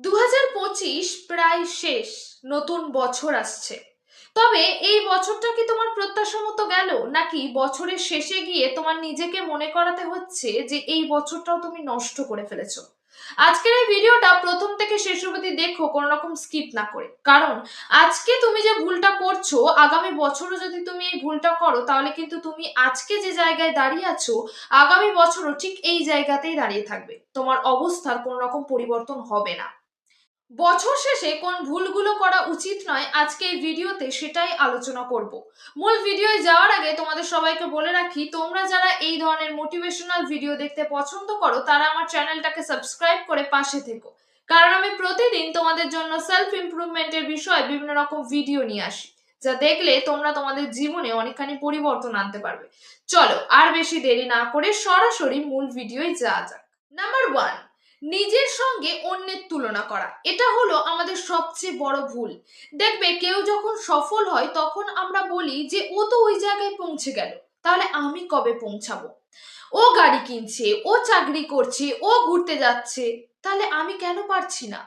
2025 প্রায় শেষ। নতুন বছর আসছে। তবে এই বছরটা কি তোমার প্রত্যাশা মতো গেল, নাকি বছরের শেষে গিয়ে তোমার নিজেকে মনে করাতে হচ্ছে যে এই বছরটাও তুমি নষ্ট করে ফেলেছো? আজকের এই ভিডিওটা প্রথম থেকে শেষ অবধি দেখো, কোনো রকম স্কিপ না করে। কারণ আজকে তুমি যে ভুলটা করছো, আগামী বছরও যদি তুমি এই ভুলটা করো, তাহলে কিন্তু তুমি আজকে যে জায়গায় দাঁড়িয়ে আছো, আগামী বছরও ঠিক এই জায়গাতেই দাঁড়িয়ে থাকবে। তোমার অবস্থার কোনো রকম পরিবর্তন হবে না। বছর শেষে কোন ভুলগুলো করা উচিত নয়, আজকে এই ভিডিওতে সেটাই আলোচনা করব। মূল ভিডিওয় যাওয়ার আগে তোমাদের সবাইকে বলে রাখি, তোমরা যারা এই ধরনের মোটিভেশনাল ভিডিও দেখতে পছন্দ করো, তারা আমার চ্যানেলটাকে সাবস্ক্রাইব করে পাশে থেকো। কারণ আমি প্রতিদিন তোমাদের জন্য সেলফ ইমপ্রুভমেন্টের বিষয়ে বিভিন্ন রকম ভিডিও নিয়ে আসি, যা দেখলে তোমরা তোমাদের জীবনে অনেকখানি পরিবর্তন আনতে পারবে। চলো আর বেশি দেরি না করে সরাসরি মূল ভিডিওয় যাওয়া যাক। নাম্বার 1, নিজের সঙ্গে অন্যের তুলনা করা। এটা হলো আমাদের সবচেয়ে বড় ভুল। দেখবে কেউ যখন সফল হয়, তখন আমরা বলি যে ও তো ওই জায়গায় পৌঁছে গেল, তাহলে আমি কবে পৌঁছাবো? ও গাড়ি কিনছে, ও চাকরি করছে, ও ঘুরতে যাচ্ছে, তাহলে আমি কেন পারছি না?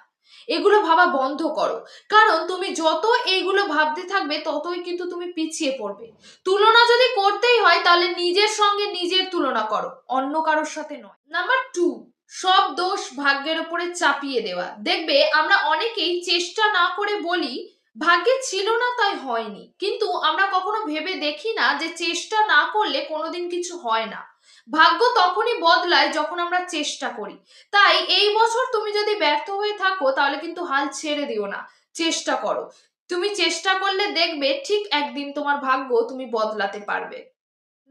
এগুলো ভাবা বন্ধ করো। কারণ তুমি যত এইগুলো ভাবতে থাকবে, ততই কিন্তু তুমি পিছিয়ে পড়বে। তুলনা যদি করতেই হয়, তাহলে নিজের সঙ্গে নিজের তুলনা করো, অন্য কারোর সাথে নয়। নাম্বার 2, সব দোষ ভাগ্যের উপরে চাপিয়ে দেওয়া। দেখবে আমরা অনেকেই চেষ্টা না করে বলি ভাগ্যে ছিল না তাই হয়নি, কিন্তু আমরা কখনো ভেবে দেখি না যে চেষ্টা না করলে কোনোদিন কিছু হয় না। ভাগ্য তখনই বদলায় যখন আমরা চেষ্টা করি। তাই এই বছর তুমি যদি ব্যর্থ হয়ে থাকো, তাহলে কিন্তু হাল ছেড়ে দিও না, চেষ্টা করো। তুমি চেষ্টা করলে দেখবে ঠিক একদিন তোমার ভাগ্য তুমি বদলাতে পারবে।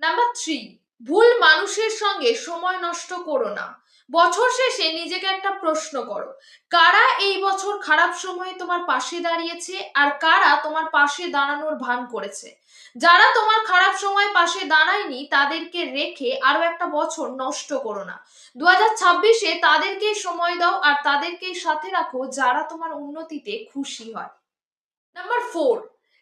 নাম্বার 3, ভুল মানুষের সঙ্গে সময় নষ্ট করো না। বছর শেষে নিজেকে একটা প্রশ্ন করো, কারা এই বছর খারাপ সময়ে তোমার পাশে দাঁড়িয়েছে আর কারা তোমার পাশে দাঁড়ানোর ভান করেছে। যারা তোমার খারাপ সময় পাশে দাঁড়ায়নি, তাদেরকে রেখে আরো একটা বছর নষ্ট করো না। 2026-এ তাদেরকেই সময় দাও আর তাদেরকেই সাথে রাখো যারা তোমার উন্নতিতে খুশি হয়। নাম্বার 4,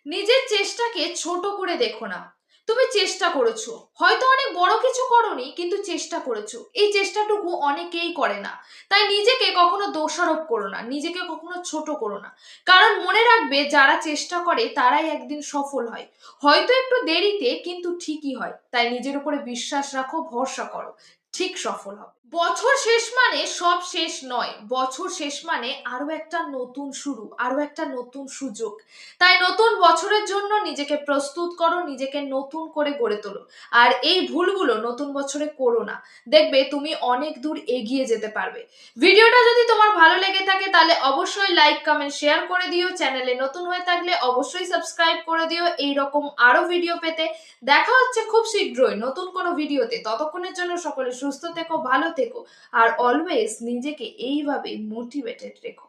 নিজের চেষ্টাকে ছোট করে দেখো না। তুমি চেষ্টা করেছো, হয়তো অনেক বড় কিছু করোনি, কিন্তু চেষ্টা করেছো। এই চেষ্টাটুকু অনেকেই করে না। তাই নিজেকে কখনো দোষারোপ করো না, নিজেকে কখনো ছোট করো না। কারণ মনে রাখবে, যারা চেষ্টা করে তারাই একদিন সফল হয়। হয়তো একটু দেরিতে, কিন্তু ঠিকই হয়। তাই নিজের উপরে বিশ্বাস রাখো, ভরসা করো, ঠিক সফল হবে। বছর শেষ মানে সব শেষ নয়, বছর শেষ মানে আরো একটা নতুন শুরু, আরো একটা নতুন সুযোগ। তাই নতুন বছরের জন্য নিজেকে প্রস্তুত করো, নিজেকে নতুন করে গড়ে তোলো। আর এই ভুলগুলো নতুন বছরে করো না। দেখবে তুমি অনেক দূর এগিয়ে যেতে পারবে। ভিডিওটা যদি তোমার ভালো লেগে থাকে, তাহলে অবশ্যই লাইক কমেন্ট শেয়ার করে দিও। চ্যানেলে নতুন হয়ে থাকলে অবশ্যই সাবস্ক্রাইব করে দিও এই রকম আরো ভিডিও পেতে। দেখা হচ্ছে খুব শীঘ্রই নতুন কোনো ভিডিওতে। ততক্ষণের জন্য সকলে সুস্থ থেকো, ভালো থেকো, আর অলওয়েজ নিজেকে এইভাবে মোটিভেটেড রেখো।